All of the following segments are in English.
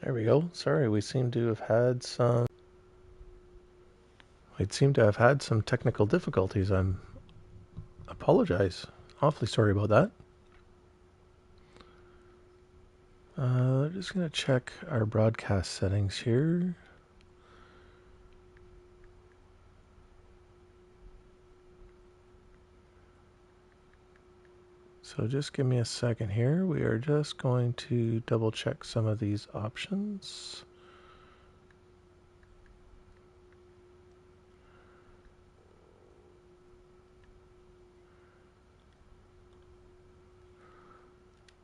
There we go. Sorry, we seem to have had some... We'd seem to have had some technical difficulties. Apologize. Awfully sorry about that. Just going to check our broadcast settings here. So just give me a second here. We are just going to double check some of these options.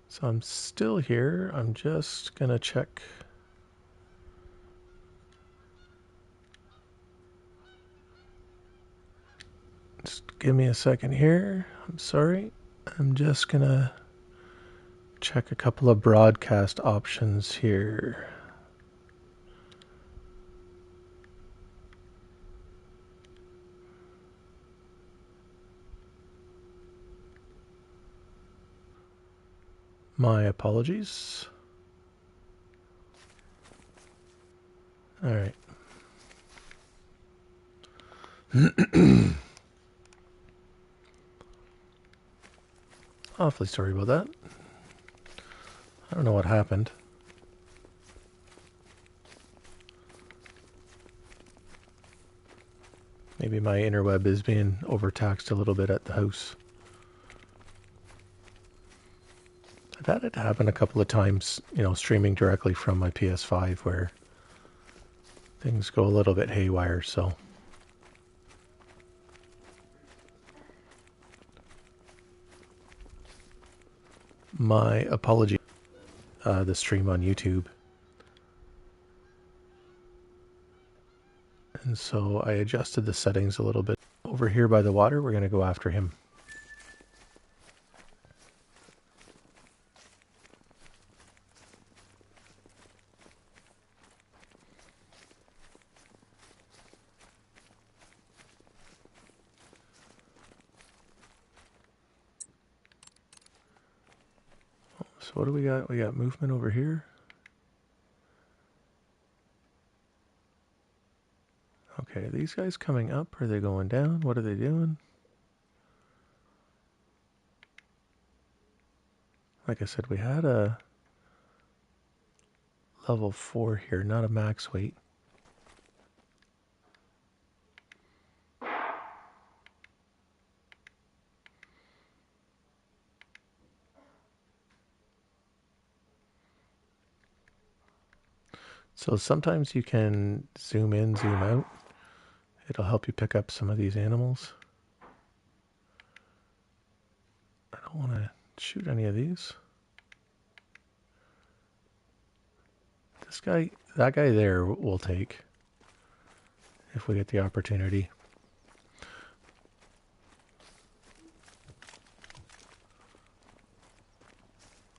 So I'm still here. I'm just going to check. Just give me a second here. I'm sorry. I'm just going to check a couple of broadcast options here. My apologies. All right. Awfully sorry about that. I don't know what happened. Maybe my interweb is being overtaxed a little bit at the house. I've had it happen a couple of times, streaming directly from my PS5 where things go a little bit haywire, so. My apology. The stream on YouTube. And so I adjusted the settings a little bit. Over here by the water, we're going to go after him. So what do we got? We got movement over here. Okay, are these guys coming up? Are they going down? What are they doing? Like I said, we had a level 4 here, not a max weight. So sometimes you can zoom in, zoom out. It'll help you pick up some of these animals. I don't want to shoot any of these. This guy, that guy there we'll take if we get the opportunity.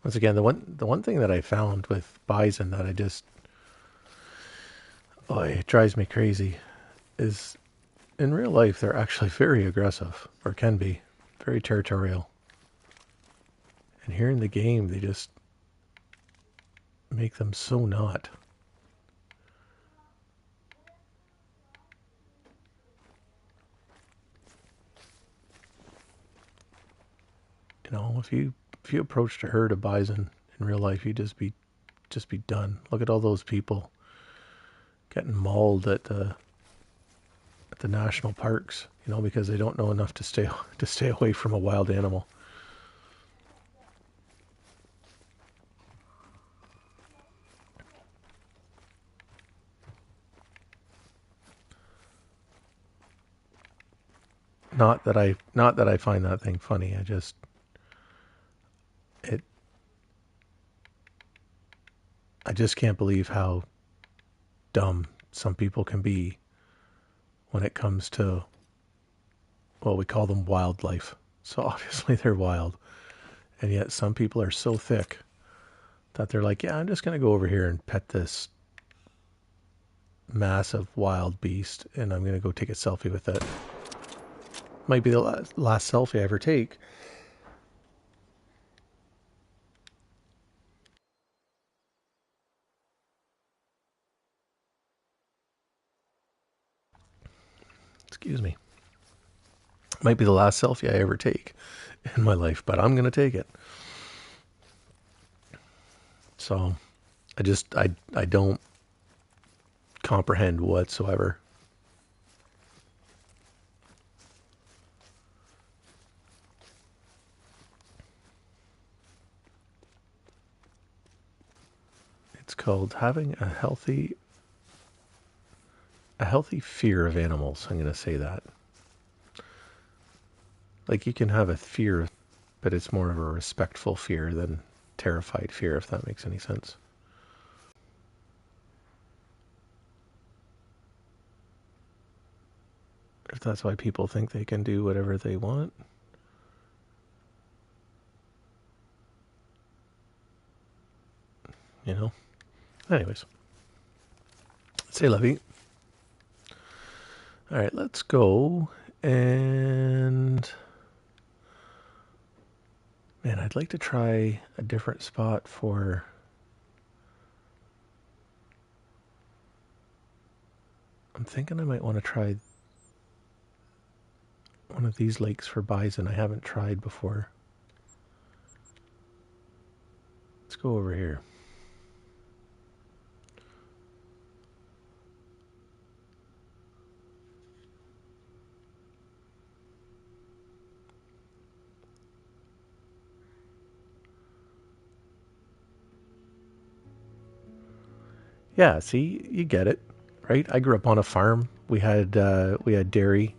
Once again, the one thing that I found with bison that it drives me crazy is in real life they're actually very aggressive, or can be, very territorial. And here in the game they just make them so not. If you approached a herd of bison in real life, you'd just be done. Look at all those people getting mauled at the national parks, because they don't know enough to stay away from a wild animal. Not that I find that thing funny. I just can't believe how dumb some people can be when it comes to, well, we call them wildlife. So obviously they're wild. And yet some people are so thick that they're like, yeah, I'm just going to go over here and pet this massive wild beast and I'm going to go take a selfie with it. Might be the last selfie I ever take. Excuse me. Might be the last selfie I ever take in my life, but I'm going to take it. So I don't comprehend whatsoever. It's called having a healthy fear of animals. I'm going to say that. Like, you can have a fear, but it's more of a respectful fear than terrified fear, if that makes any sense. If that's why people think they can do whatever they want. You know? Anyways. C'est la vie. All right, let's go. And man, I'd like to try a different spot for... I'm thinking I might want to try one of these lakes for bison I haven't tried before. Let's go over here. Yeah, see, you get it, right? I grew up on a farm. We had dairy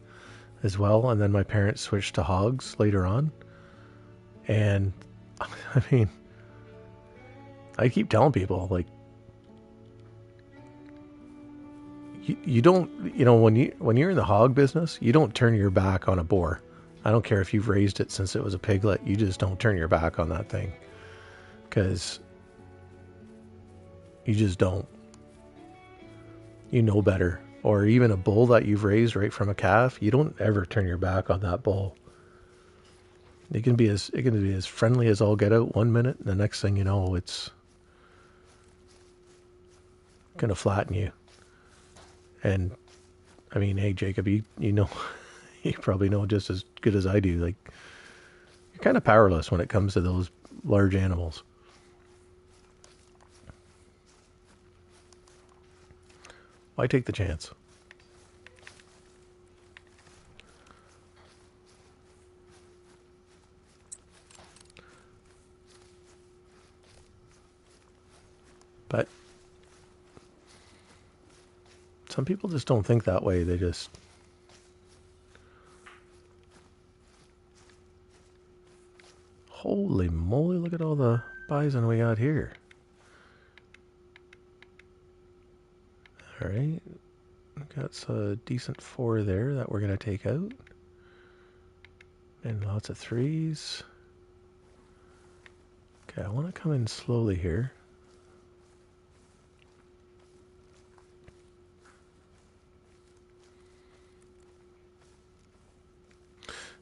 as well, and then my parents switched to hogs later on. And I mean, I keep telling people, like, you don't, when you're in the hog business, you don't turn your back on a boar. I don't care if you've raised it since it was a piglet. You just don't turn your back on that thing, because you just don't. You know better. Or even a bull that you've raised right from a calf, you don't ever turn your back on that bull. It can be as friendly as all get out one minute, and the next thing you know, it's gonna flatten you. And I mean, hey Jacob, you know, you probably know just as good as I do. Like, you're kind of powerless when it comes to those large animals. Why take the chance? But some people just don't think that way. They just... Holy moly, look at all the bison we got here. Alright. We've got a decent 4 there that we're going to take out. And lots of 3s. Okay, I want to come in slowly here.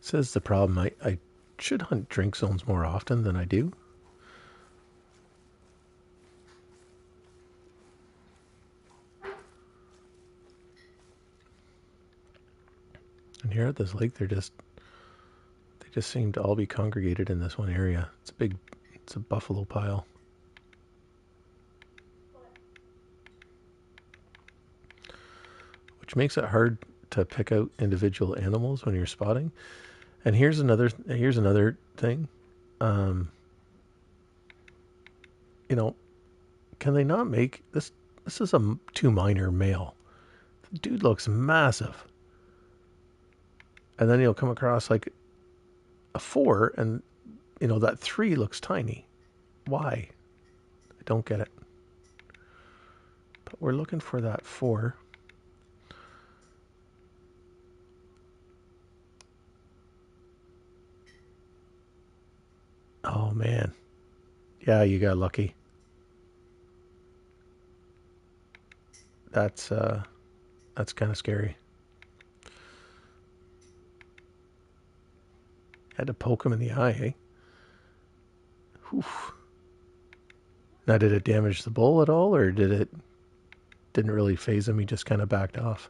Says the problem, I should hunt drink zones more often than I do. And here at this lake, they just seem to all be congregated in this one area. It's a buffalo pile. Which makes it hard to pick out individual animals when you're spotting. And here's another thing. You know, can they not make this? This is a 2 minor male. The dude looks massive. And then you'll come across like a 4, and that 3 looks tiny. Why? I don't get it. But we're looking for that 4. Oh man. Yeah, you got lucky. That's kind of scary. Had to poke him in the eye, eh? Whew. Now, did it damage the bull at all, or didn't really phase him? He just kind of backed off.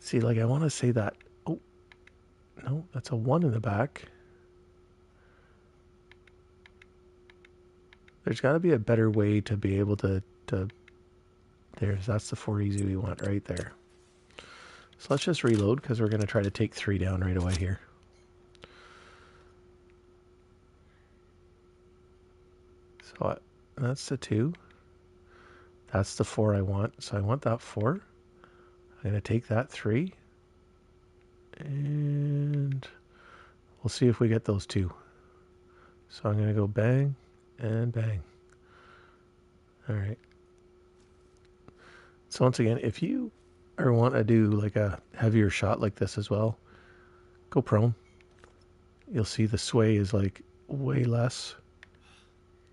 See, like I want to say that. Oh, no, that's a 1 in the back. There's got to be a better way to be able to that's the 4 easy we want right there. So let's just reload because we're going to try to take 3 down right away here. So that's the 2. That's the 4 I want. So I want that 4. I'm going to take that 3. And we'll see if we get those 2. So I'm going to go bang and bang. All right. So once again, if you or want to do like a heavier shot like this as well, go prone. You'll see the sway is like way less.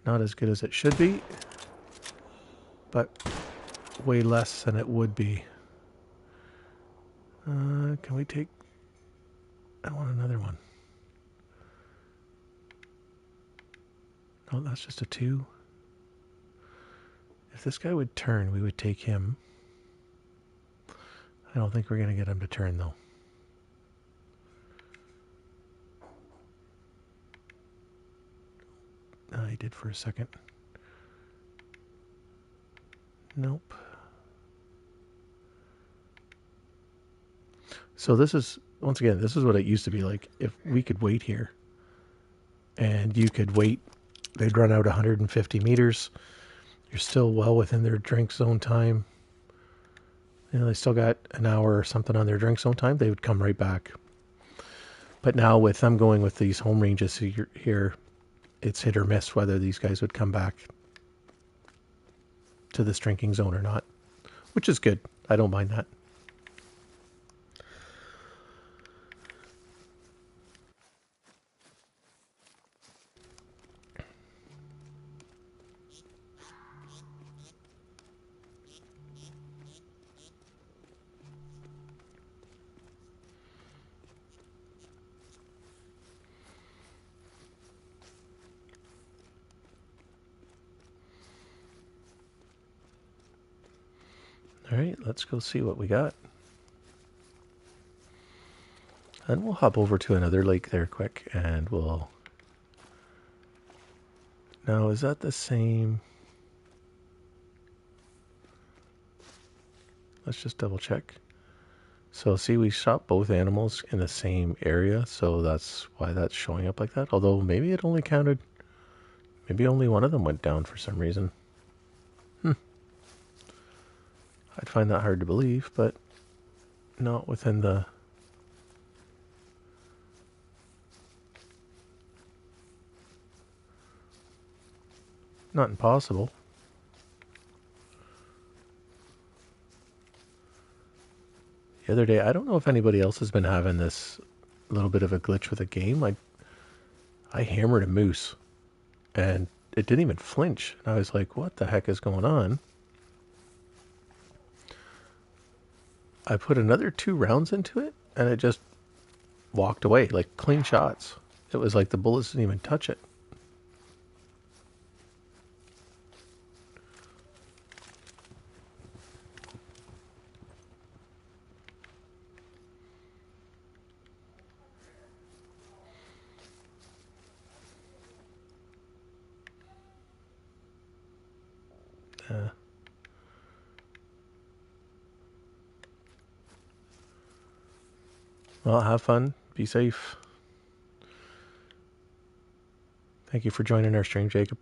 Not as good as it should be, but way less than it would be. Can we take... I want another one. No, that's just a 2. If this guy would turn, we would take him. I don't think we're going to get him to turn, though. He did for a second. Nope. So this is, once again, this is what it used to be like. If we could wait here, and you could wait, they'd run out 150 meters. You're still well within their drink zone time. You know, they still got an hour or something on their drink zone time. They would come right back. But now with them going with these home ranges here, it's hit or miss whether these guys would come back to this drinking zone or not, which is good. I don't mind that. All right, let's go see what we got. And we'll hop over to another lake there quick, and we'll... Now, is that the same? Let's just double check. So see, we shot both animals in the same area, so that's why that's showing up like that. Although maybe it only counted, maybe only one of them went down for some reason. I'd find that hard to believe, but not within the... Not impossible. The other day, I don't know if anybody else has been having this little bit of a glitch with a game. I hammered a moose, and it didn't even flinch. And I was like, what the heck is going on? I put another 2 rounds into it, and it just walked away, like clean shots. It was like the bullets didn't even touch it. Well, have fun. Be safe. Thank you for joining our stream, Jacob.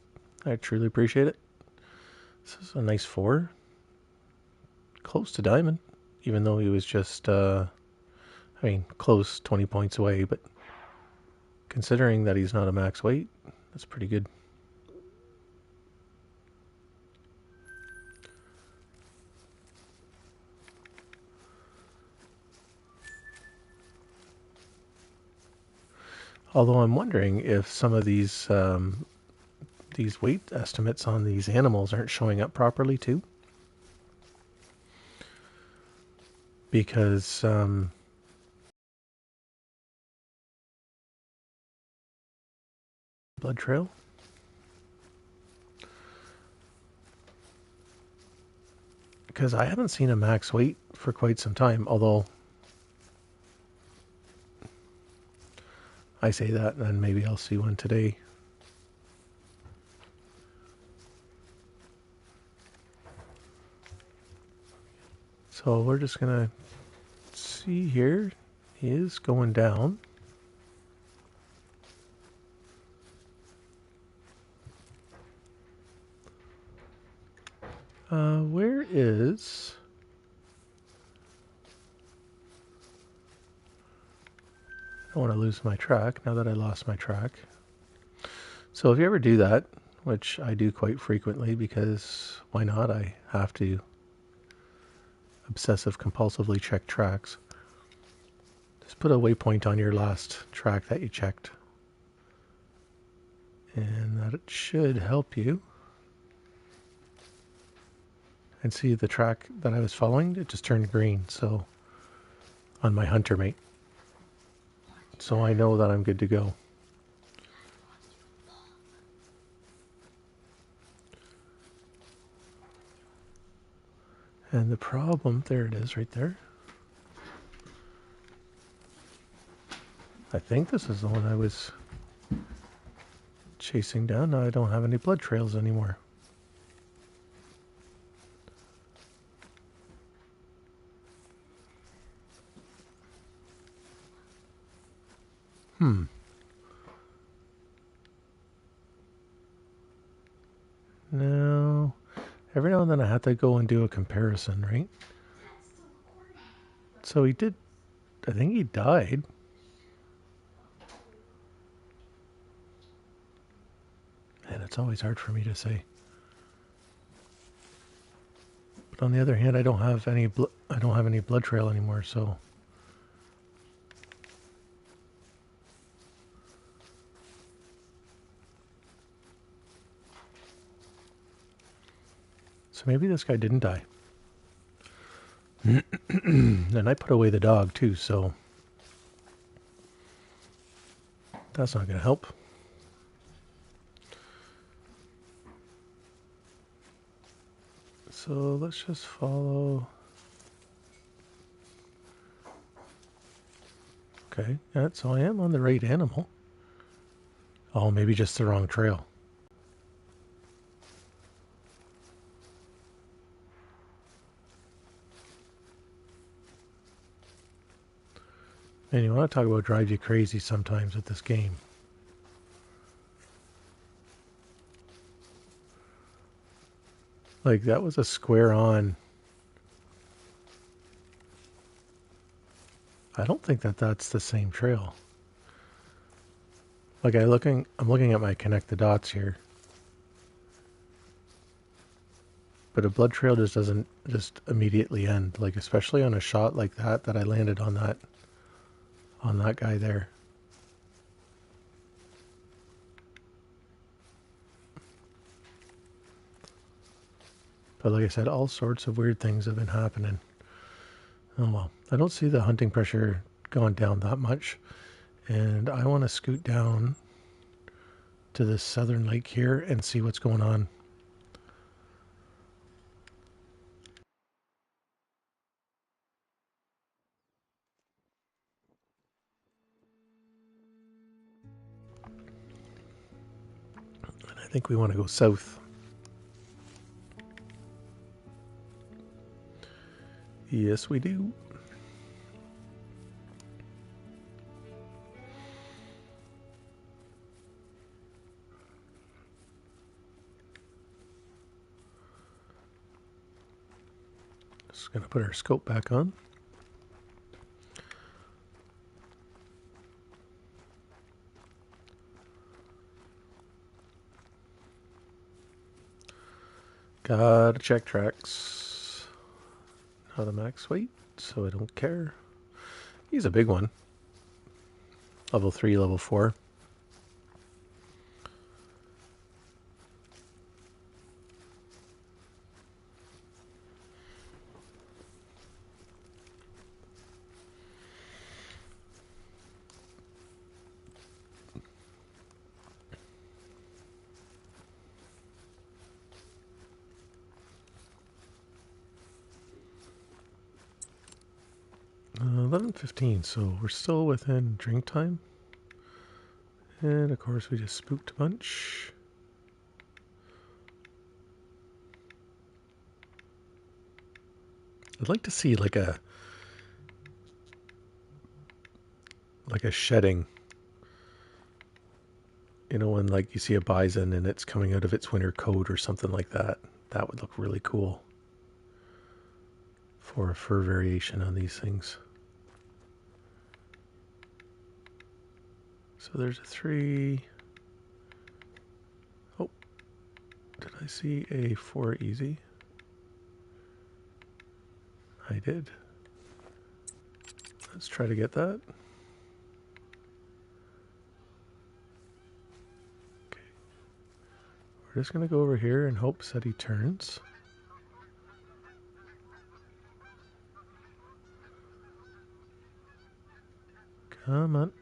I truly appreciate it. This is a nice 4. Close to diamond, even though he was just, close, 20 points away, but considering that he's not a max weight, that's pretty good. Although I'm wondering if some of these weight estimates on these animals aren't showing up properly too. Because blood trail. Because I haven't seen a max weight for quite some time, although I say that, and then maybe I'll see one today. So we're just gonna see here. He is going down. Where is... I don't want to lose my track now that I lost my track. So if you ever do that, which I do quite frequently because why not? I have to obsessive compulsively check tracks. Just put a waypoint on your last track that you checked. And that should help you. And see the track that I was following, it just turned green, so on my hunter mate. So I know that I'm good to go. And the problem, there it is right there. I think this is the one I was chasing down. Now I don't have any blood trails anymore. No. Every now and then I have to go and do a comparison, right? So he did, I think he died. And it's always hard for me to say. But on the other hand, I don't have any blood trail anymore, so maybe this guy didn't die. And I put away the dog too, so that's not going to help. So let's just follow. Okay, yeah, so I am on the right animal. Oh, maybe just the wrong trail. And you want to talk about drive you crazy sometimes with this game. Like, that was a square on. I don't think that that's the same trail. Like, I'm looking at my connect the dots here. But a blood trail just doesn't just immediately end. Like, especially on a shot like that I landed on that guy there. But like I said, all sorts of weird things have been happening. Oh well, I don't see the hunting pressure going down that much. And I want to scoot down to this southern lake here and see what's going on. And I think we want to go south. Yes, we do. Just going to put our scope back on. Gotta check tracks. Not a max weight, so I don't care. He's a big one. Level 3, level 4. $11:15, so we're still within drink time. And of course we just spooked a bunch. I'd like to see like a shedding. You know, when like you see a bison and it's coming out of its winter coat or something like that. That would look really cool for a fur variation on these things. So there's a 3. Oh, did I see a 4 easy? I did. Let's try to get that. Okay. We're just going to go over here in hopes that he turns. Come on.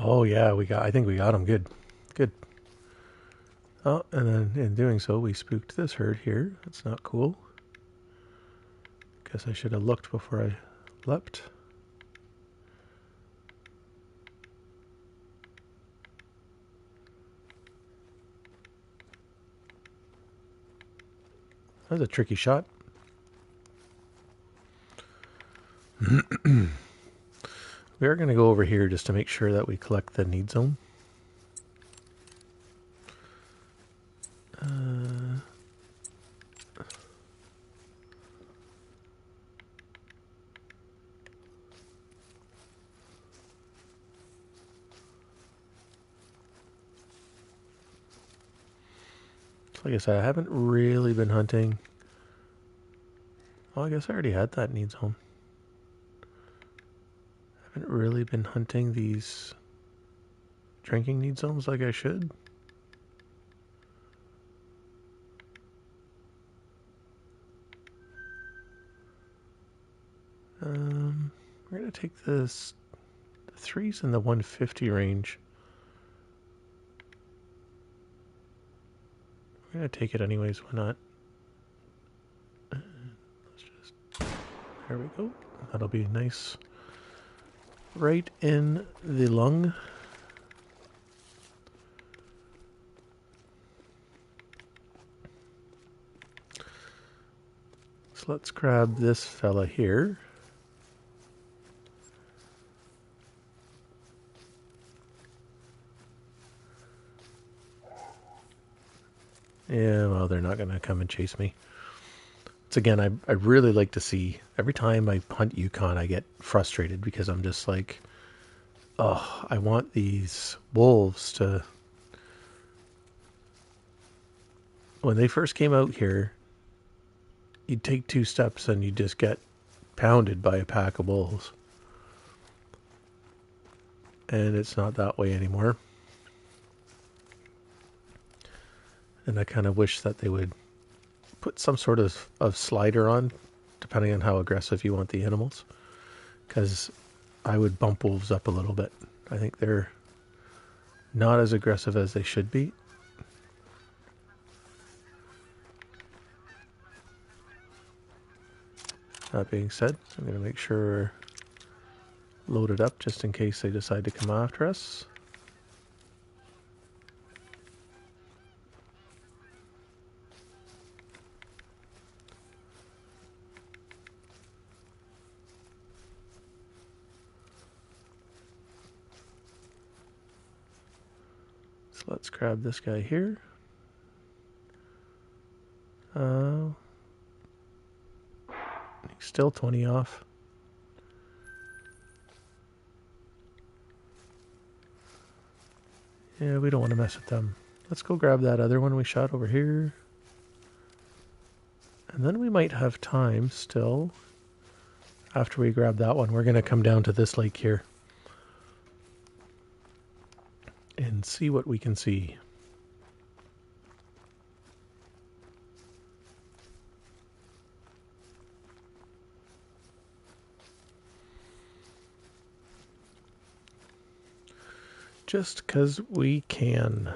Oh yeah, I think we got him. Good. Good. Oh, and then in doing so, we spooked this herd here. That's not cool. Guess I should have looked before I leapt. That was a tricky shot. We are going to go over here just to make sure that we collect the need zone. Like I said, I haven't really been hunting. Well, I guess I already had that need zone. I haven't really been hunting these drinking need zones like I should. We're going to take this, the 3's in the 150 range. We're going to take it anyways, why not? Let's just, there we go. That'll be nice. Right in the lung. So let's grab this fella here. Yeah, well, they're not going to come and chase me. It's again, I really like to see, every time I hunt Yukon, I get frustrated because I'm just like, oh, I want these wolves to, when they first came out here, you'd take 2 steps and you just get pounded by a pack of wolves. And it's not that way anymore. And I kind of wish that they would put some sort of slider on, depending on how aggressive you want the animals. Because I would bump wolves up a little bit. I think they're not as aggressive as they should be. That being said, I'm going to make sure we're loaded up just in case they decide to come after us. So let's grab this guy here. He's still 20 off. Yeah, we don't want to mess with them. Let's go grab that other one we shot over here. And then we might have time still. After we grab that one, we're going to come down to this lake here. And see what we can see. just because we can.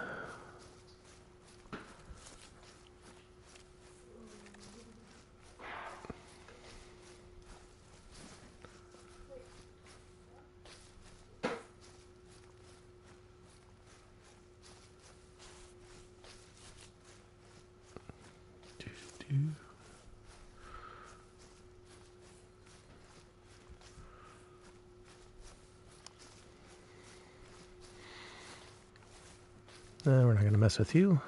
No, we're not going to mess with you.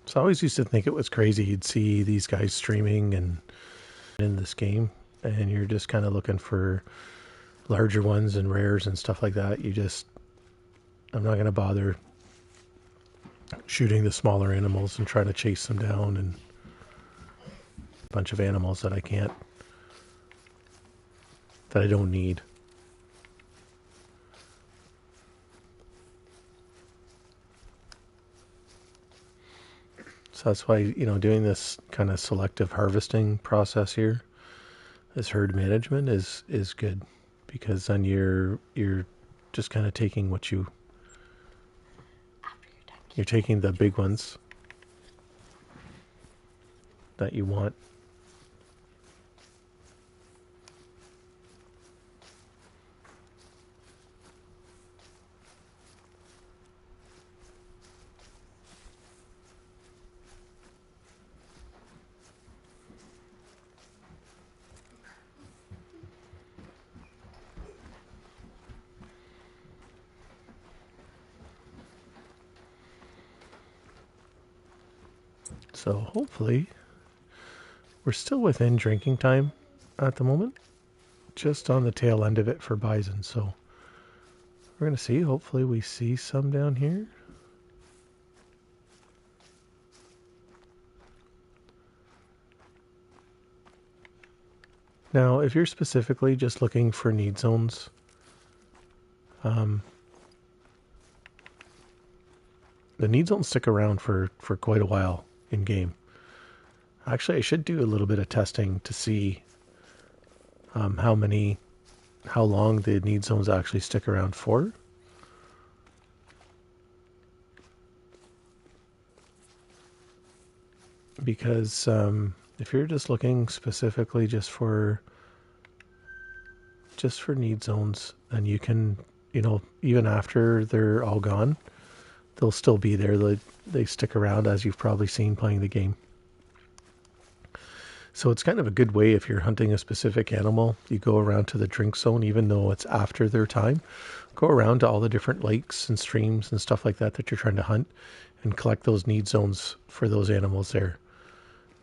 So I always used to think it was crazy. You'd see these guys streaming and in this game, and you're just kind of looking for larger ones and rares and stuff like that. I'm not going to bother shooting the smaller animals and trying to chase them down and a bunch of animals that I don't need. So that's why, doing this kind of selective harvesting process here, this herd management is good, because then you're just kind of taking you're taking the big ones that you want. So hopefully we're still within drinking time at the moment, just on the tail end of it for bison. So we're going to see. Hopefully we see some down here. Now, if you're specifically just looking for need zones, the need zones stick around for quite a while in game. Actually, I should do a little bit of testing to see how long the need zones actually stick around for. Because if you're just looking specifically just for need zones, then you can, even after they're all gone, they'll still be there. They stick around, as you've probably seen playing the game. So it's kind of a good way if you're hunting a specific animal. You go around to the drink zone, even though it's after their time. Go around to all the different lakes and streams and stuff like that you're trying to hunt, and collect those need zones for those animals there.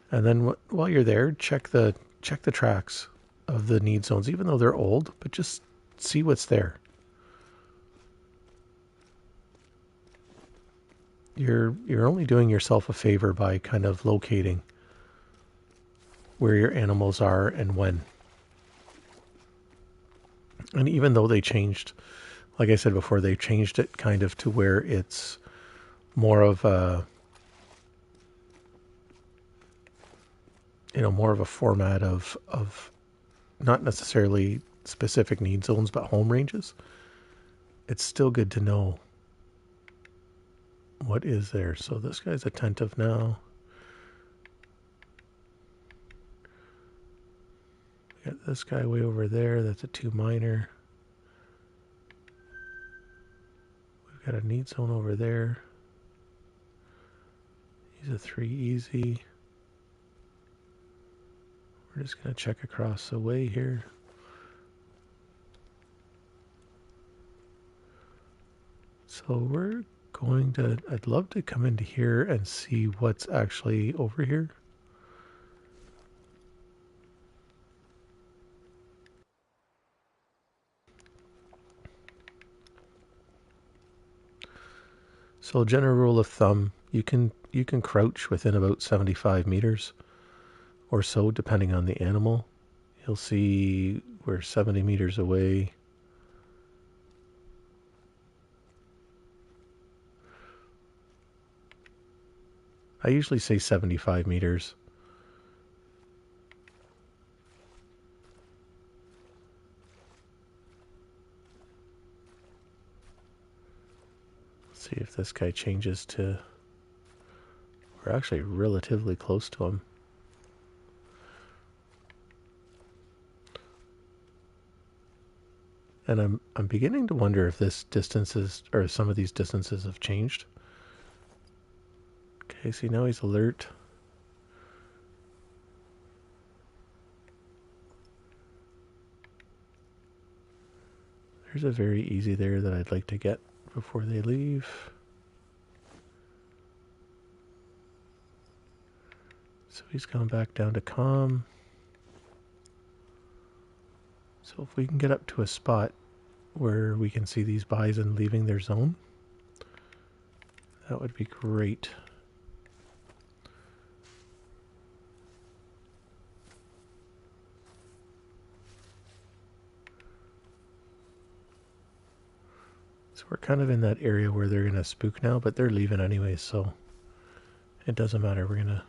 And then while you're there, check the tracks of the need zones, even though they're old, but just see what's there. You're only doing yourself a favor by kind of locating where your animals are and when. And even though they changed, like I said before, they changed it kind of to where it's more of a, more of a format of not necessarily specific need zones, but home ranges. It's still good to know what is there. So this guy's attentive now. We got this guy way over there. That's a 2 minor. We've got a need zone over there. He's a 3 easy. We're just going to check across the way here. So we're going to, I'd love to come into here and see what's actually over here. So general rule of thumb, you can crouch within about 75 meters or so, depending on the animal. You'll see we're 70 meters away. I usually say 75 meters. See if this guy changes to... We're actually relatively close to him. And I'm beginning to wonder if this distances, or some of these distances have changed. Okay, see now he's alert. There's a very easy there that I'd like to get before they leave. So he's gone back down to calm. So if we can get up to a spot where we can see these bison leaving their zone, that would be great. So we're kind of in that area where they're going to spook now, but they're leaving anyway, so it doesn't matter. We're going to...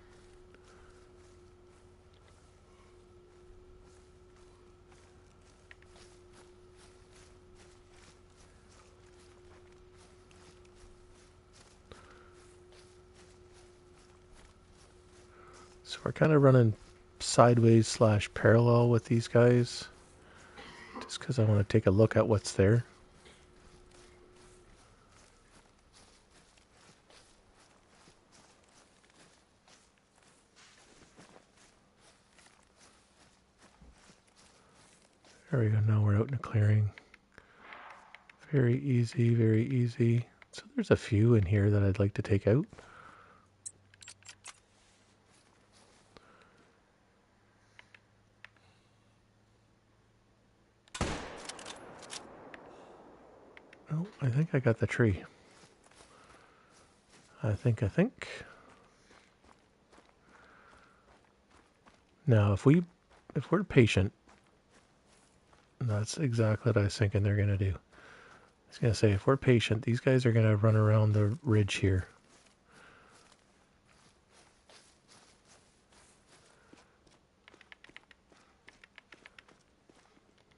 So we're kind of running sideways slash parallel with these guys, just because I want to take a look at what's there. There we go, now we're out in a clearing. Very easy, very easy. So there's a few in here that I'd like to take out. Oh, I think I got the tree. I think. Now, if we're patient, that's exactly what I was thinking they're going to do. I was going to say, if we're patient, these guys are going to run around the ridge here.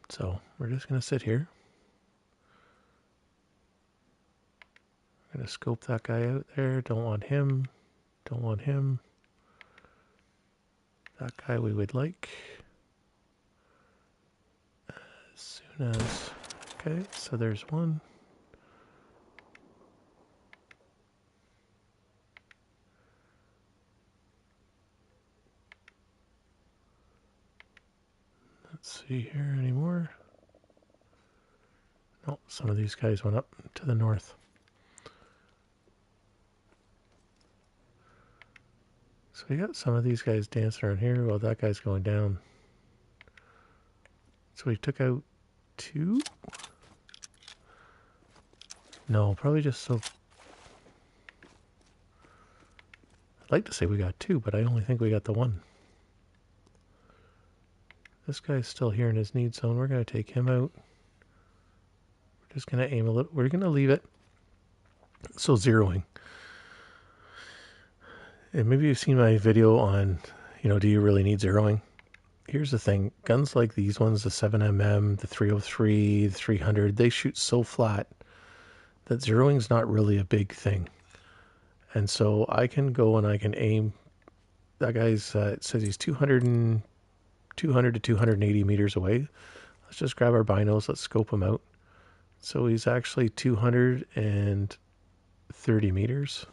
So, we're just going to sit here. I'm going to scope that guy out there. Don't want him. Don't want him. That guy we would like. As soon as... Okay, so there's one. Let's see here anymore. Oh, some of these guys went up to the north. So we got some of these guys dancing around here while that guy's going down. So we took out 2? No, probably just so... I'd like to say we got 2, but I only think we got the 1. This guy's still here in his need zone. We're going to take him out. We're just going to aim a little... We're going to leave it. So zeroing. And maybe you've seen my video on, do you really need zeroing? Here's the thing. Guns like these ones, the 7mm, the 303, the 300, they shoot so flat that zeroing's not really a big thing. And so I can go and I can aim. That guy's, it says he's 200 to 280 meters away. Let's just grab our binos. Let's scope him out. So he's actually 230 meters.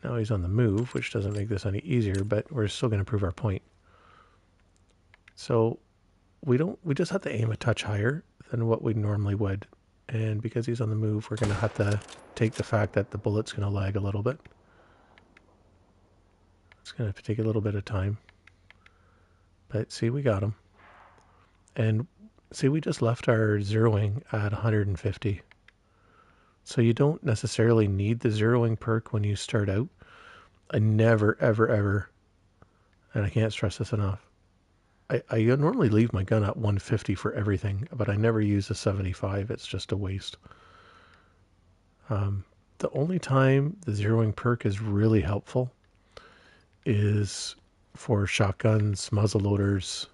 Now he's on the move, which doesn't make this any easier, but we're still going to prove our point. So we just have to aim a touch higher than what we normally would. And because he's on the move, we're going to have to take the fact that the bullet's going to lag a little bit. It's going to take a little bit of time. But see, we got him. And see, we just left our zeroing at 150. So you don't necessarily need the zeroing perk when you start out. I never, ever, ever, and I can't stress this enough, I normally leave my gun at 150 for everything, but I never use a 75. It's just a waste. The only time the zeroing perk is really helpful is for shotguns, muzzleloaders,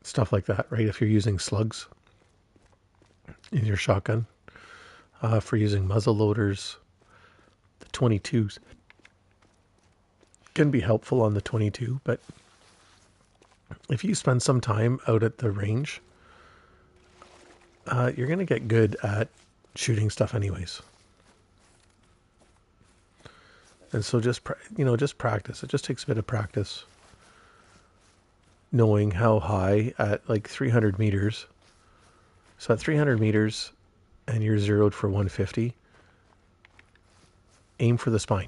stuff like that, right? If you're using slugs. in your shotgun for using muzzle loaders. The 22s can be helpful on the 22, but if you spend some time out at the range, you're going to get good at shooting stuff anyways. And so just practice. It just takes a bit of practice knowing how high at like 300 meters. So at 300 meters and you're zeroed for 150, aim for the spine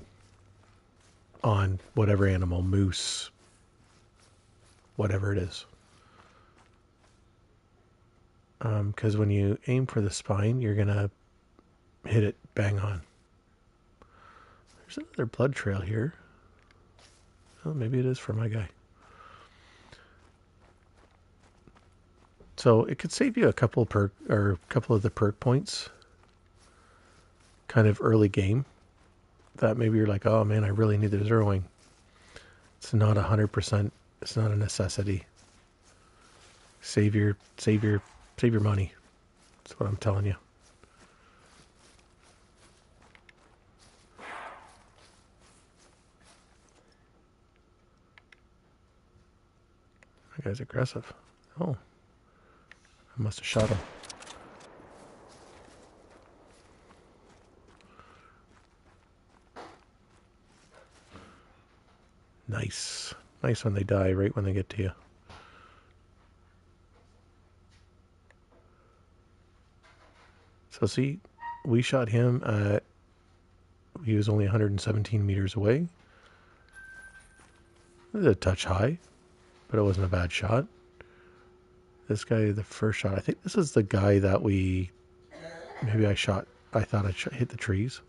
on whatever animal, moose, whatever it is. Because when you aim for the spine, you're going to hit it bang on. There's another blood trail here. Oh, maybe it is for my guy. So it could save you a couple of the perk points kind of early game that maybe you're like, oh man, I really need the zeroing. It's not 100%. It's not a necessity. Save your money. That's what I'm telling you. That guy's aggressive. Oh. I must have shot him. Nice. Nice when they die, right when they get to you. So see, we shot him at, he was only 117 meters away. It was a touch high, but it wasn't a bad shot. This guy, the first shot, I think this is the guy that maybe I thought I hit the trees.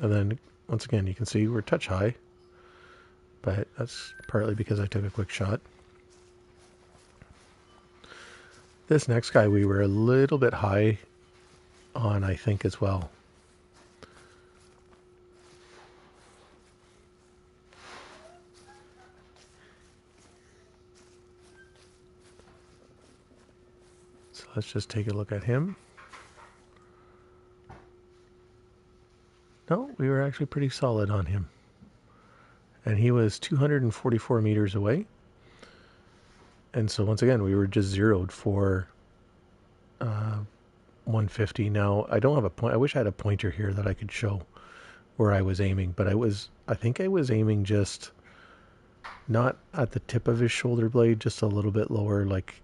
And then, once again, you can see we're touch high, but that's partly because I took a quick shot. This next guy we were a little bit high on, I think, as well. So let's just take a look at him. No, we were actually pretty solid on him. And he was 244 meters away. And so once again, we were just zeroed for 150. Now, I don't have a point. I wish I had a pointer here that I could show where I was aiming. But I think I was aiming just not at the tip of his shoulder blade, just a little bit lower, like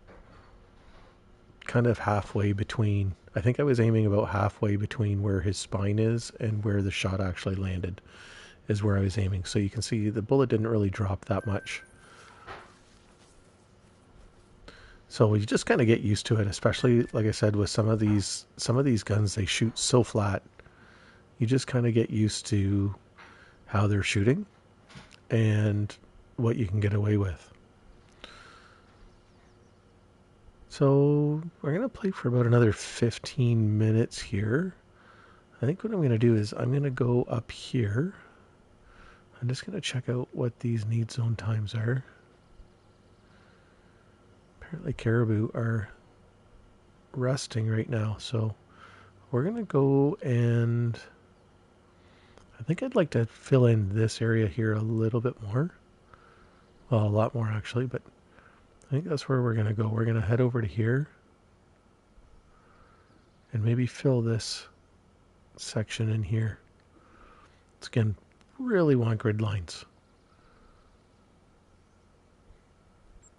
kind of halfway between. I think I was aiming about halfway between where his spine is and where the shot actually landed is where I was aiming. So you can see the bullet didn't really drop that much. So you just kind of get used to it, especially, like I said, with some of these guns, they shoot so flat. You just kind of get used to how they're shooting and what you can get away with. So we're going to play for about another 15 minutes here. I think what I'm going to do is I'm going to go up here. I'm just going to check out what these need zone times are. Apparently caribou are resting right now, so we're going to go and I think I'd like to fill in this area here a little bit more. Well, a lot more actually, but I think that's where we're going to go. We're going to head over to here and maybe fill this section in here. Let's again really want grid lines.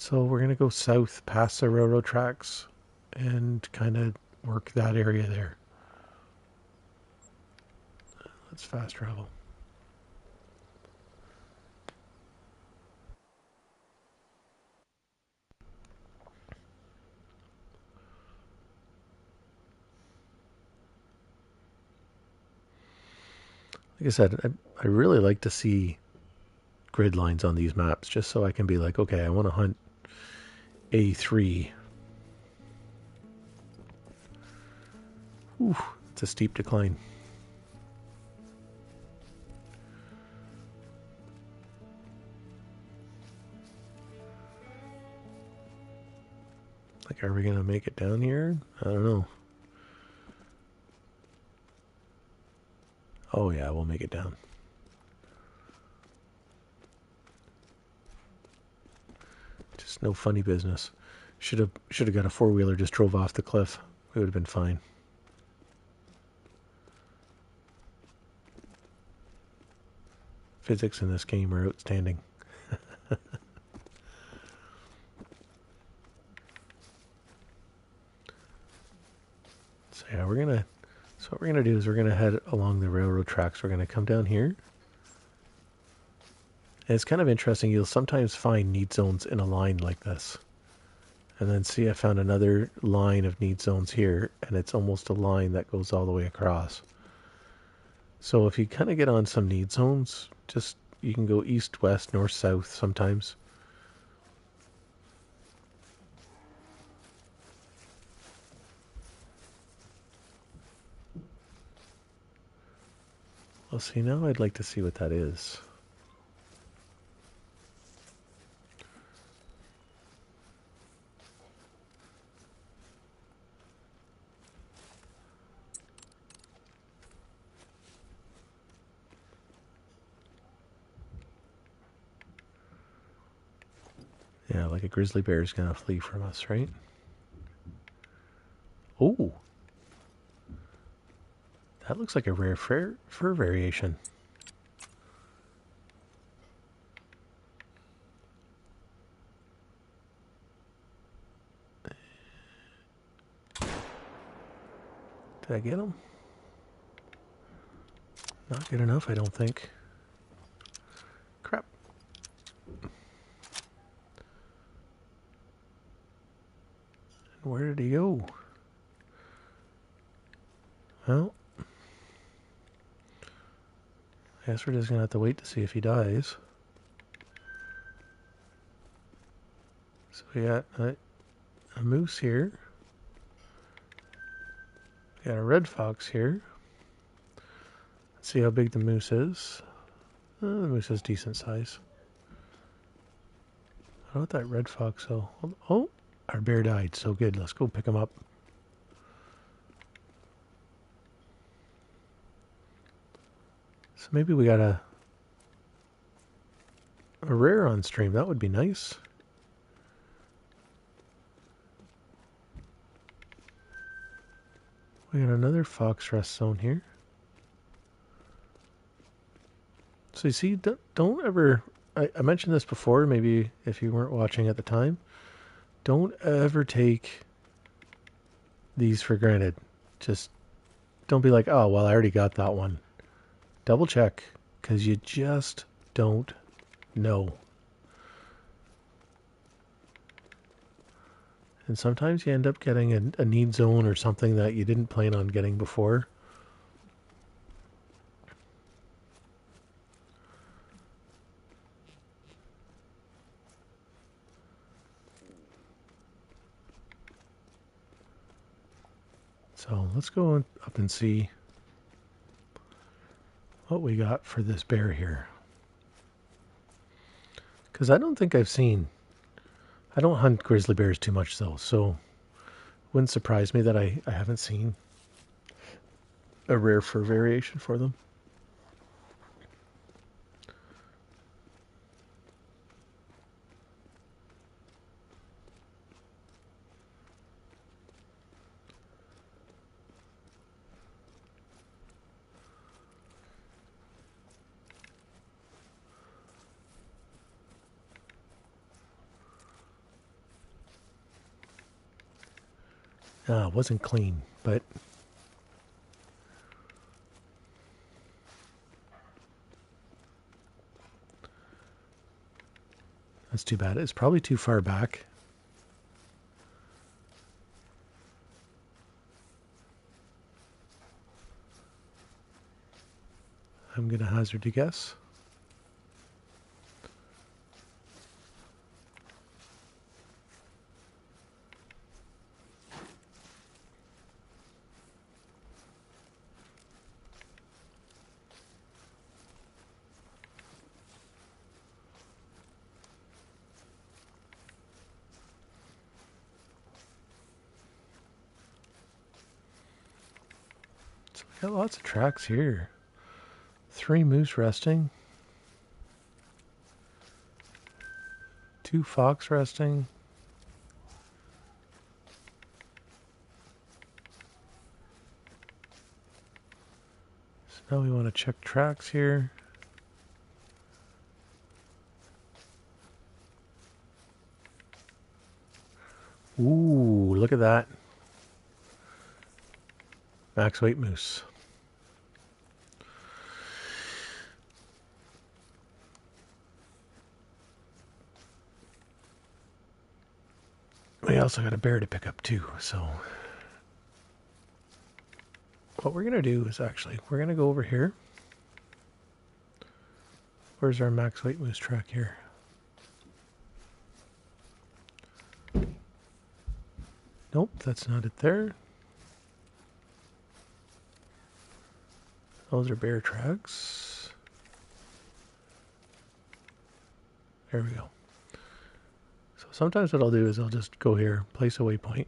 So we're going to go south past the railroad tracks and kind of work that area there. Let's fast travel. Like I said, I really like to see grid lines on these maps just so I can be like, okay, I want to hunt A3. Ooh, it's a steep decline. Like, are we going to make it down here? I don't know. Oh yeah, we'll make it down. Just no funny business. Should have got a four-wheeler, just drove off the cliff. We would have been fine. Physics in this game are outstanding. So yeah, so what we're gonna do is we're gonna head along the railroad tracks. We're gonna come down here. And it's kind of interesting. You'll sometimes find need zones in a line like this. And then see, I found another line of need zones here, and it's almost a line that goes all the way across. So if you kind of get on some need zones, just you can go east, west, north, south sometimes. Well, see, now I'd like to see what that is. Yeah, like a grizzly bear is going to flee from us, right? Oh! That looks like a rare fur variation. Did I get him? Not good enough, I don't think. Crap. And where did he go? Well, I guess we're just going to have to wait to see if he dies. So we got a moose here. We got a red fox here. Let's see how big the moose is. The moose is decent size. How about that red fox though? Oh, our bear died. So good. Let's go pick him up. So maybe we got a rare on stream. That would be nice. We got another fox rest zone here. So you see, don't ever... I mentioned this before, maybe if you weren't watching at the time. Don't ever take these for granted. Just don't be like, oh, well, I already got that one. Double check, because you just don't know. And sometimes you end up getting a need zone or something that you didn't plan on getting before. So let's go up and see what we got for this bear here. Because I don't think I've seen... I don't hunt grizzly bears too much though, so it wouldn't surprise me that I haven't seen a rare fur variation for them. It wasn't clean, but that's too bad. It's probably too far back. I'm going to hazard a guess. Got lots of tracks here. 3 moose resting. 2 fox resting. So now we want to check tracks here. Ooh, look at that. Max weight moose. We also got a bear to pick up too, so what we're gonna do is actually we're gonna go over here. Where's our max weight moose track here? Nope, that's not it there. Those are bear tracks. There we go. So sometimes what I'll do is I'll just go here, place a waypoint.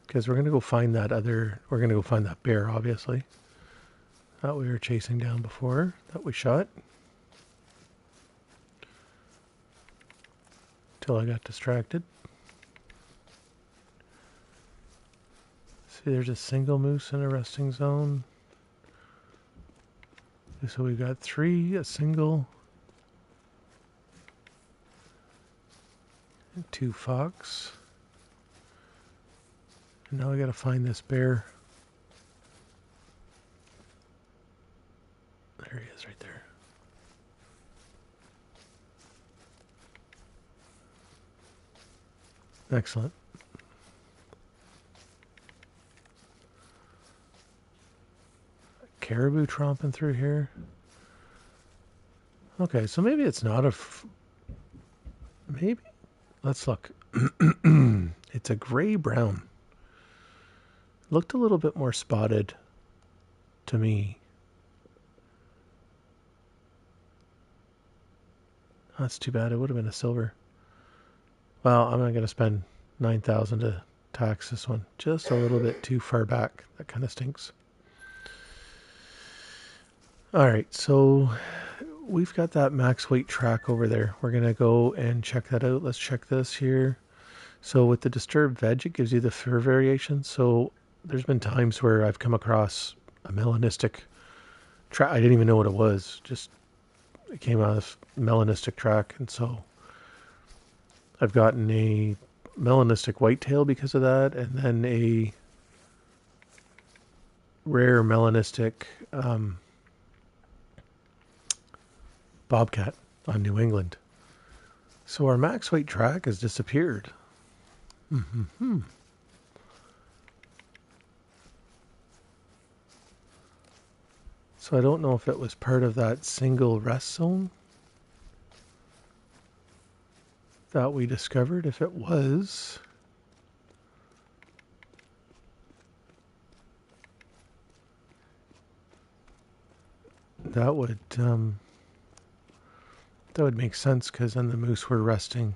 Because we're going to go find that bear, obviously. That we were chasing down before, that we shot. Till I got distracted. See, there's a single moose in a resting zone. So we've got 3, a single, and 2 fox. And now we got to find this bear. There he is right there. Excellent. Caribou tromping through here. Okay, so maybe it's not a... maybe? Let's look. It's a gray-brown. Looked a little bit more spotted to me. That's too bad. It would have been a silver. Well, I'm not going to spend 9,000 to tax this one. Just a little bit too far back. That kind of stinks. Alright, so we've got that max weight track over there. We're going to go and check that out. Let's check this here. So with the disturbed veg, it gives you the fur variation. So there's been times where I've come across a melanistic track. I didn't even know what it was. Just it came out of melanistic track. And so I've gotten a melanistic whitetail because of that. And then a rare melanistic bobcat on New England. So our max weight track has disappeared. So I don't know if it was part of that single rest zone that we discovered. If it was, that would make sense, because then the moose were resting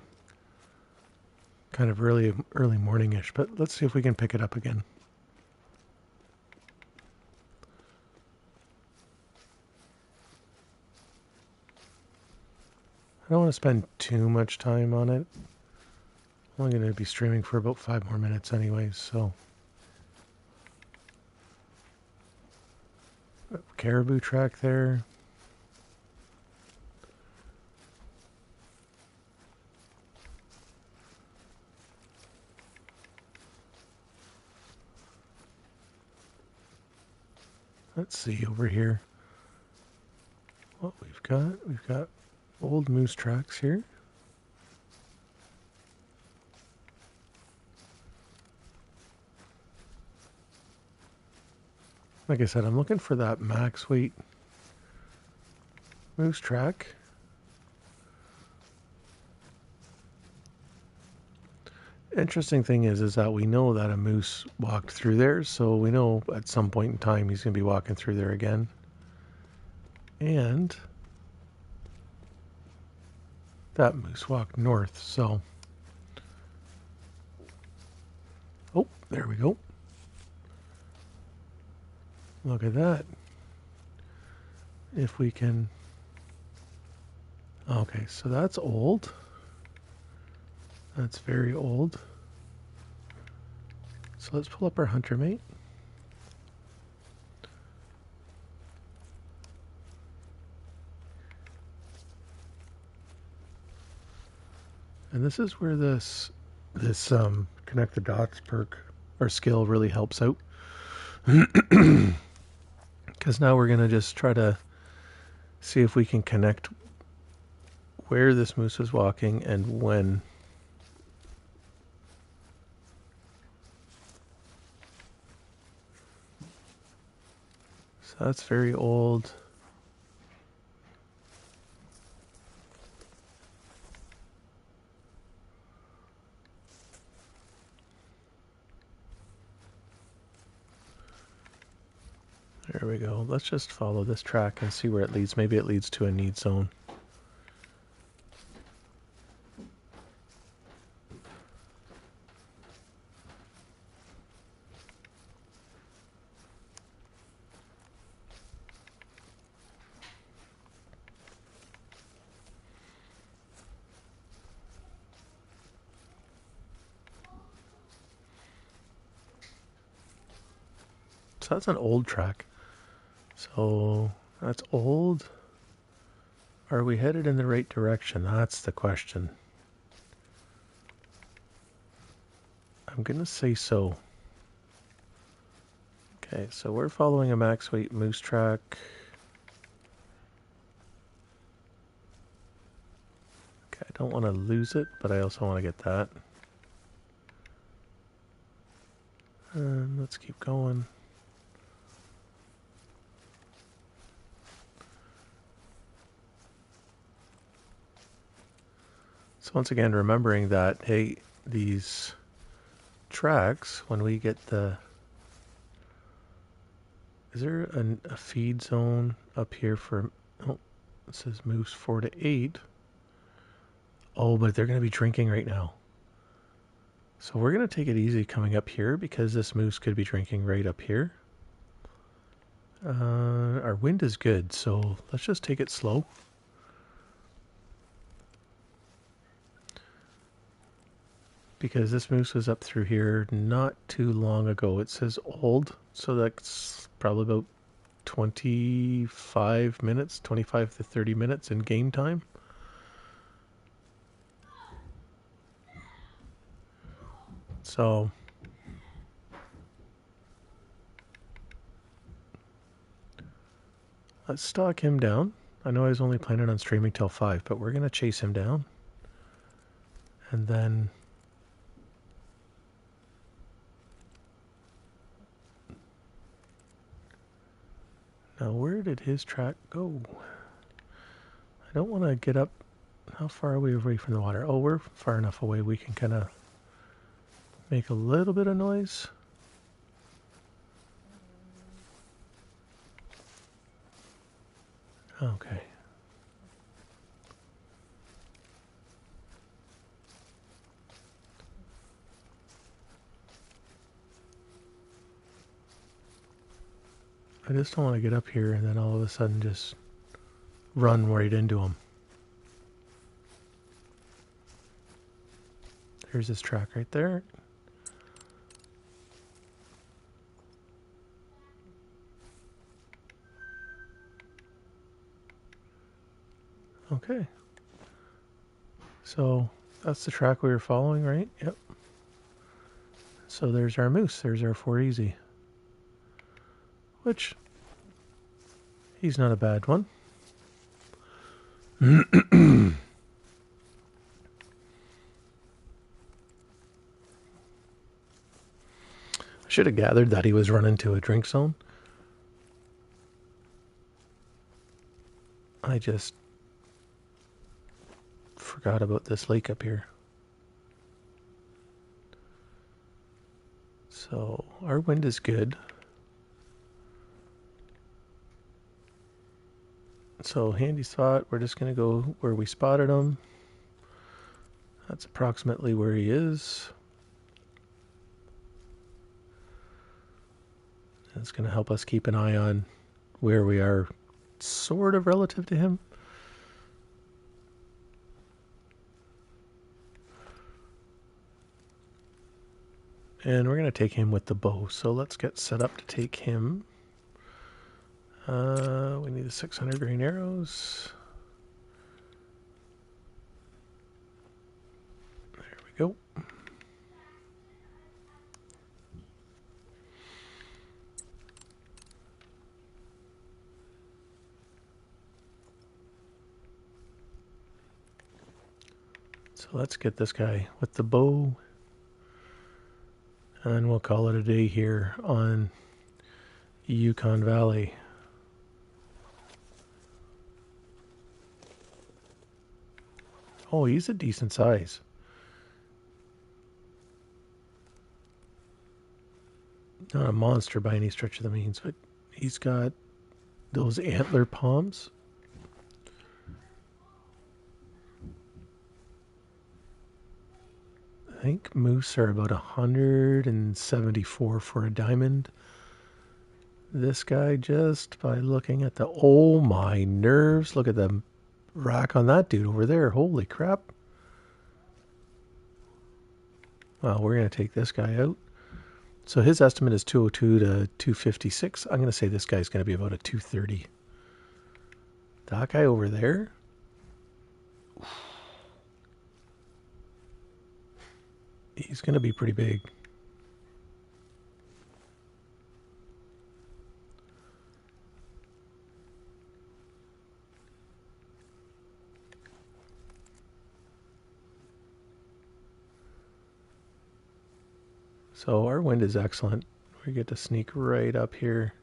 kind of early morning-ish. But let's see if we can pick it up again. I don't want to spend too much time on it. I'm only going to be streaming for about 5 more minutes anyways, so. Caribou track there. Let's see over here what we've got. We've got old moose tracks here. Like I said, I'm looking for that max weight moose track. Interesting thing is that we know that a moose walked through there, so we know at some point in time he's going to be walking through there again. And that moose walked north, so. Oh, there we go. Look at that. If we can... Okay, so that's old. That's very old. So let's pull up our hunter mate. And this is where this connect the dots perk or skill really helps out. Because now we're going to just try to see if we can connect where this moose is walking and when. So that's very old. There we go. Let's just follow this track and see where it leads. Maybe it leads to a need zone. So that's an old track. So that's old. Are we headed in the right direction? That's the question. I'm going to say so. Okay, so we're following a max weight moose track. Okay, I don't want to lose it, but I also want to get that. And let's keep going. So once again, remembering that, hey, these tracks, when we get the... Is there a feed zone up here for... Oh, it says moose 4 to 8. Oh, but they're going to be drinking right now. So we're going to take it easy coming up here because this moose could be drinking right up here. Our wind is good, so let's just take it slow. Because this moose was up through here not too long ago. It says old, so that's probably about 25 minutes, 25 to 30 minutes in game time. So let's stalk him down. I know I was only planning on streaming till 5, but we're going to chase him down. And then... Now, where did his track go? I don't want to get up. How far are we away from the water? Oh, we're far enough away we can kind of make a little bit of noise. Okay. I just don't want to get up here and then all of a sudden just run right into him. There's this track right there. Okay. So that's the track we were following, right? Yep. So there's our moose. There's our 4 easy. Which, he's not a bad one. I should have gathered that he was running to a drink zone. I just forgot about this lake up here. So our wind is good. So handy spot, we're just going to go where we spotted him. That's approximately where he is. It's going to help us keep an eye on where we are sort of relative to him. And we're going to take him with the bow. So let's get set up to take him. We need the 600 grain arrows. There we go. So let's get this guy with the bow. And we'll call it a day here on Yukon Valley. Oh, he's a decent size. Not a monster by any stretch of the means, but he's got those antler palms. I think moose are about 174 for a diamond. This guy, just by looking at the... Oh my nerves, look at the rack on that dude over there. Holy crap. Well, we're going to take this guy out. So his estimate is 202 to 256. I'm going to say this guy's going to be about a 230. That guy over there. He's going to be pretty big. So our wind is excellent. We get to sneak right up here.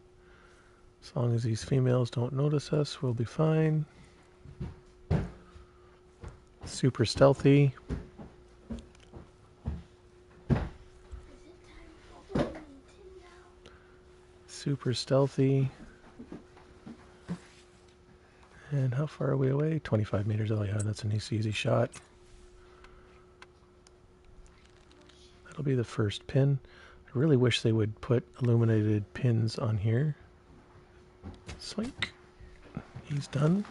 As long as these females don't notice us, we'll be fine. Super stealthy. Super stealthy. And how far are we away? 25 meters. Oh yeah, that's a nice easy shot. That'll be the first pin. I really wish they would put illuminated pins on here. Swink. He's done.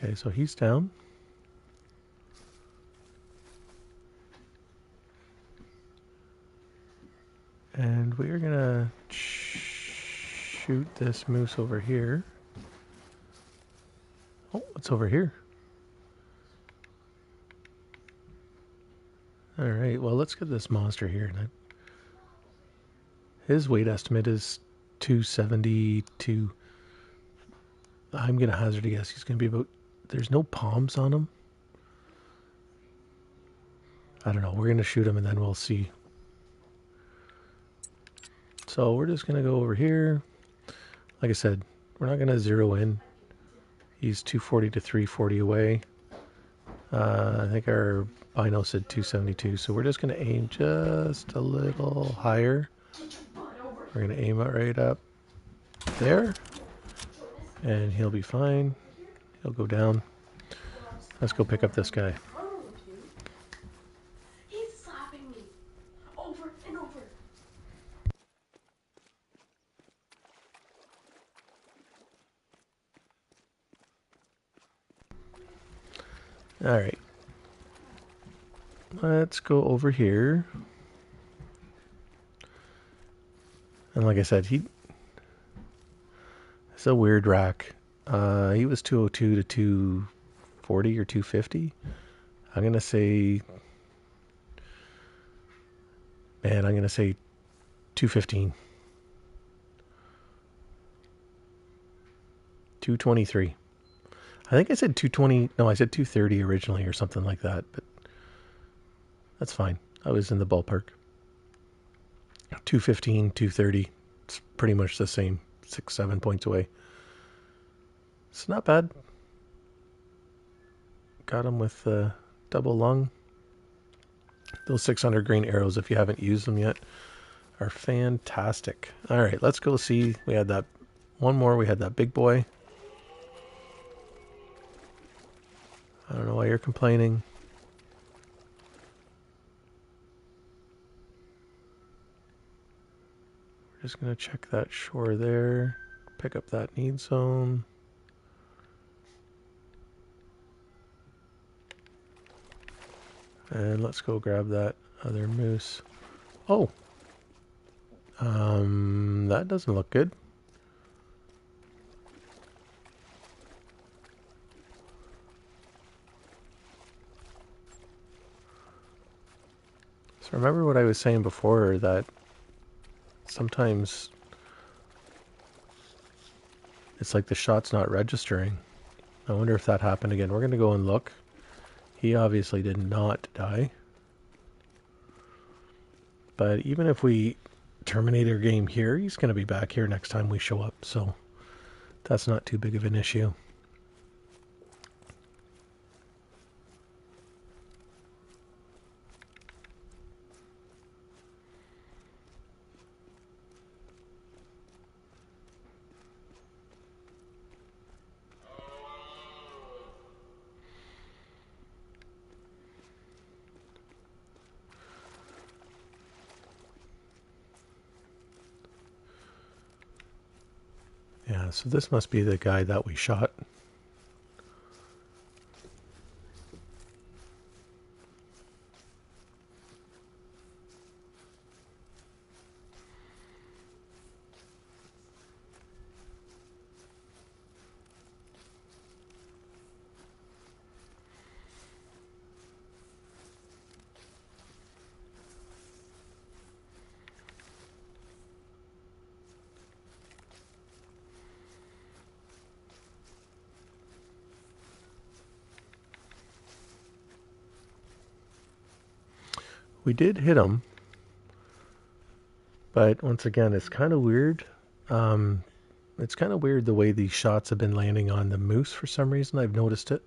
Okay, so he's down. And we are gonna shoot this moose over here. Oh, it's over here. Alright, well, let's get this monster here. His weight estimate is 272. I'm gonna hazard a guess he's gonna be about... There's no palms on him. I don't know. We're gonna shoot him and then we'll see. So we're just gonna go over here. Like I said, we're not gonna zero in. He's 240 to 340 away. I think our bino said 272, so we're just gonna aim just a little higher. We're gonna aim it right up there, and he'll be fine. He'll go down. Let's go pick up this guy. He's slapping me over and over. All right. Let's go over here. And like I said, it's a weird rack. He was 202 to 240 or 250. I'm going to say, man, I'm going to say 215. 223. I think I said 220. No, I said 230 originally or something like that, but that's fine. I was in the ballpark. 215, 230. It's pretty much the same. 6-7 points away. It's not bad. Got him with double lung. Those 600 grain arrows, if you haven't used them yet, are fantastic. All right, let's go see. We had that one more. We had that big boy. I don't know why you're complaining. We're just going to check that shore there. Pick up that need zone. And let's go grab that other moose. Oh! That doesn't look good. So remember what I was saying before, that sometimes it's like the shot's not registering. I wonder if that happened again. We're going to go and look. He obviously did not die. But even if we terminate our game here, he's going to be back here next time we show up. So that's not too big of an issue. Yeah, so this must be the guy that we shot. We did hit him, but once again, it's kind of weird. It's kind of weird the way these shots have been landing on the moose for some reason. I've noticed it.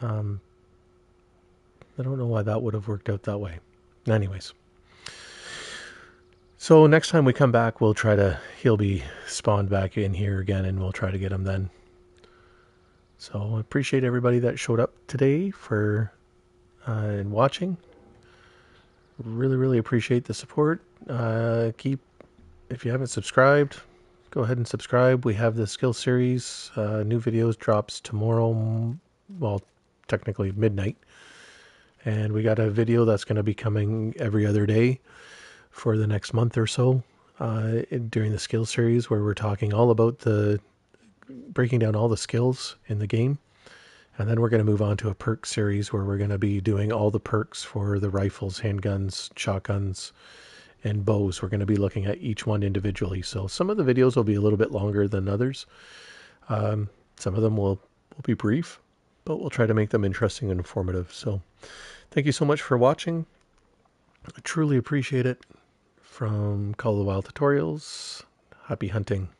I don't know why that would have worked out that way. Anyways. So next time we come back, he'll be spawned back in here again, and we'll try to get him then. So I appreciate everybody that showed up today for and watching. Really, really appreciate the support. If you haven't subscribed, go ahead and subscribe. We have the skill series. New videos drops tomorrow, well, technically midnight. And we got a video that's going to be coming every other day for the next month or so during the skill series, where we're talking all about breaking down all the skills in the game. And then we're going to move on to a perk series where we're going to be doing all the perks for the rifles, handguns, shotguns, and bows. We're going to be looking at each one individually. So some of the videos will be a little bit longer than others. Some of them will be brief, but we'll try to make them interesting and informative. So thank you so much for watching. I truly appreciate it. From Call of the Wild Tutorials, happy hunting.